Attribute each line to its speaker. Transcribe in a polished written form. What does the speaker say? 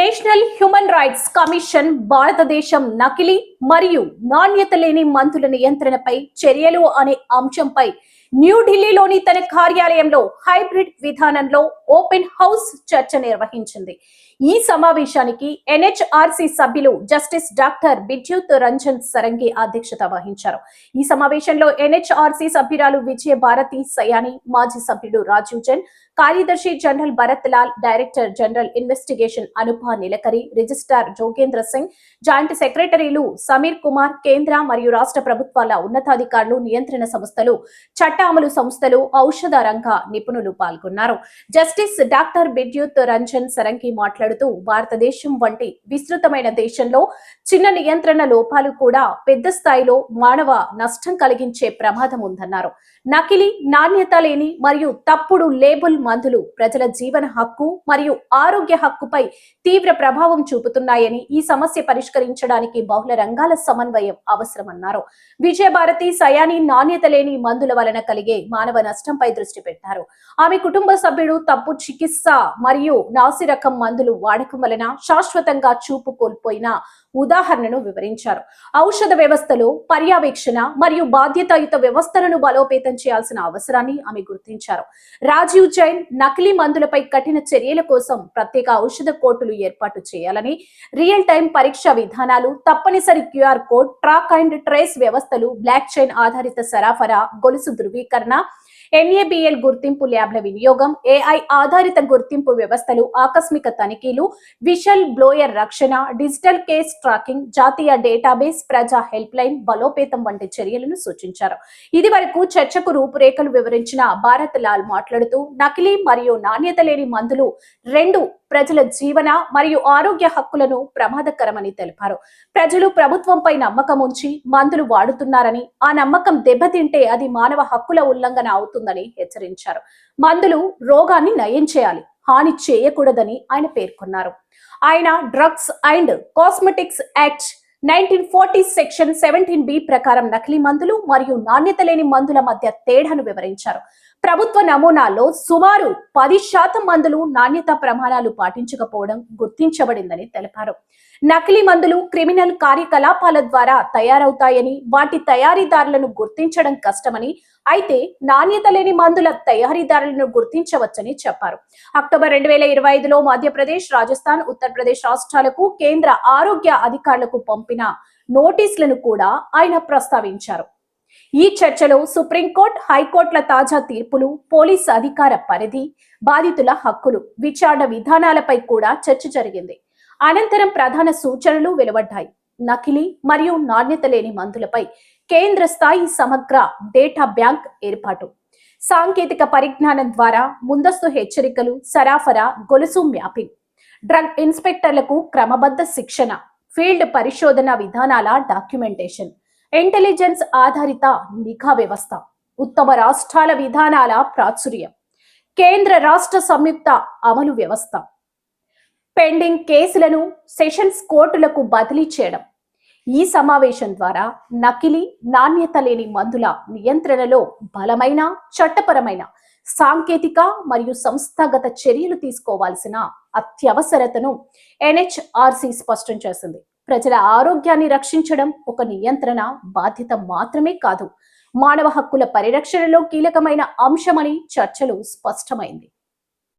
Speaker 1: National human rights commission భారతదేశం నకిలీ మరియు నాణ్యత లేని మందుల నియంత్రణపై చర్యలు అనే అంశంపై న్యూఢిల్లీలోని తన కార్యాలయంలో హైబ్రిడ్ విధానంలో ఓపెన్ హౌస్ చర్చ నిర్వహించింది. ఈ సమావేశానికి ఎన్హెచ్ఆర్సీ సభ్యులు జస్టిస్ డాక్టర్ విద్యుత్ రంజన్ సరంగి అధ్యక్షత వహించారు. ఈ సమావేశంలో ఎన్హెచ్ఆర్సీ సభ్యురాలు విజయ భారతి సయాని, మాజీ సభ్యుడు రాజీవ్ జైన్, కార్యదర్శి general Bharat Lal, director general investigation అనుప నిలకరి, రిజిస్ట్రార్ జోగేంద్ర సింగ్, జాయింట్ సెక్రటరీలు సమీర్ కుమార్, కేంద్ర మరియు రాష్ట్ర ప్రభుత్వాల ఉన్నతాధికారులు, నియంత్రణ సంస్థలు, చట్ట అమలు సంస్థలు, ఔషధ రంగ నిపుణులు పాల్గొన్నారు. జస్టిస్ డాక్టర్ విద్యుత్ రంజన్ సరంగి మాట్లాడుతూ, భారతదేశం వంటి విస్తృతమైన దేశంలో చిన్న నియంత్రణ లోపాలు కూడా పెద్ద స్థాయిలో మానవ నష్టం కలిగించే ప్రమాదం ఉందన్నారు. నకిలీ, నాణ్యత లేని మరియు తప్పుడు లేబుల్ మందులు ప్రజల జీవన హక్కు మరియు ఆరోగ్య హక్కుపై తీవ్ర ప్రభావం చూపుతున్నాయని, ఈ సమస్య పరిష్కరించడానికి బహుళ రంగాల సమన్వయం అవసరమన్నారు. విజయభారతి సయాని నాణ్యత లేని మందుల వలన కలిగే మానవ నష్టంపై దృష్టి పెట్టారు. ఆమె కుటుంబ సభ్యుడు తప్పు చికిత్స మరియు నాసిరకం మందులు వాడకం వలన శాశ్వతంగా చూపు కోల్పోయిన ఉదాహరణను వివరించారు. ఔషధ వ్యవస్థలో పర్యవేక్షణ మరియు బాధ్యతాయుత వ్యవస్థలను బలోపేతం చేయాల్సిన అవసరాన్ని ఆమె గుర్తించారు. రాజీవ్ జైన్ నకిలీ మందులపై కఠిన చర్యల కోసం ప్రత్యేక ఔషధ కోర్టులు ఏర్పాటు చేయాలని, రియల్ టైం పరీక్ష విధానాలు, తప్పనిసరి QR code, track and trace వ్యవస్థలు, బ్లాక్ చైన్ ఆధారిత సరఫరా గొలుసు ధృవీకరణ, ఎన్ఏబిఎల్ గుర్తింపు ల్యాబ్ల వినియోగం, ఏఐ ఆధారిత గుర్తింపు వ్యవస్థలు, ఆకస్మిక తనిఖీలు, విషల్ బ్లోయర్ రక్షణ, డిజిటల్ కేస్ ట్రాకింగ్, జాతీయ డేటాబేస్, ప్రజా హెల్ప్ లైన్ బలోపేతం వంటి చర్యలను సూచించారు. ఇది వరకు చర్చకు రూపురేఖలు వివరించిన భారత్ లాల్ మాట్లాడుతూ, నకిలీ మరియు నాణ్యత లేని మందులు రెండు ప్రజల జీవన మరియు ఆరోగ్య హక్కులను ప్రమాదకరమని తెలిపారు. ప్రజలు ప్రభుత్వంపై నమ్మకం ఉంచి మందులు వాడుతున్నారని, ఆ నమ్మకం దెబ్బతింటే అది మానవ హక్కుల ఉల్లంఘన అవుతుందని హెచ్చరించారు. మందులు రోగాన్ని నయం చేయాలి, హాని చేయకూడదని ఆయన పేర్కొన్నారు. ఆయన drugs and cosmetics act 1940 section 17B ప్రకారం నకిలీ మందులు మరియు నాణ్యత లేని మందుల మధ్య తేడాను వివరించారు. ప్రభుత్వ నమూనాల్లో సుమారు 10% మందులు నాణ్యత ప్రమాణాలు పాటించకపోవడం గుర్తించబడిందని తెలిపారు. నకిలీ మందులు క్రిమినల్ కార్యకలాపాల ద్వారా తయారవుతాయని, వాటి తయారీదారులను గుర్తించడం కష్టమని, అయితే నాణ్యత లేని మందుల తయారీదారులను గుర్తించవచ్చని చెప్పారు. అక్టోబర్ 2025లో మధ్యప్రదేశ్, రాజస్థాన్, ఉత్తరప్రదేశ్ రాష్ట్రాలకు కేంద్ర ఆరోగ్య అధికారులకు పంపిన నోటీసులను కూడా ఆయన ప్రస్తావించారు. ఈ చర్చలో సుప్రీంకోర్టు, హైకోర్టుల తాజా తీర్పులు, పోలీసు అధికార పరిధి, బాధితుల హక్కులు, విచారణ విధానాలపై కూడా చర్చ జరిగింది. అనంతరం ప్రధాన సూచనలు వెలువడ్డాయి. నకిలీ మరియు నాణ్యత లేని మందులపై కేంద్ర స్థాయి సమగ్ర డేటా బ్యాంక్ ఏర్పాటు, సాంకేతిక పరిజ్ఞానం ద్వారా ముందస్తు హెచ్చరికలు, సరఫరా గొలుసు మ్యాపింగ్, డ్రగ్ ఇన్స్పెక్టర్లకు క్రమబద్ధ శిక్షణ, ఫీల్డ్ పరిశోధన విధానాల డాక్యుమెంటేషన్, ఇంటెలిజెన్స్ ఆధారిత నిఘా వ్యవస్థ, ఉత్తమ రాష్ట్రాల విధానాల ప్రాచుర్యం, కేంద్ర రాష్ట్ర సంయుక్త అమలు వ్యవస్థ, పెండింగ్ కేసులను సెషన్స్ కోర్టులకు బదిలీ చేయడం. ఈ సమావేశం ద్వారా నకిలీ, నాణ్యత లేని మందుల నియంత్రణలో బలమైన చట్టపరమైన, సాంకేతిక మరియు సంస్థాగత చర్యలు తీసుకోవాల్సిన అత్యవసరతను ఎన్హెచ్ఆర్సీ స్పష్టం చేసింది. ప్రజల ఆరోగ్యాన్ని రక్షించడం ఒక నియంత్రణ బాధ్యత మాత్రమే కాదు, మానవ హక్కుల పరిరక్షణలో కీలకమైన అంశమని చర్చలో స్పష్టమైంది.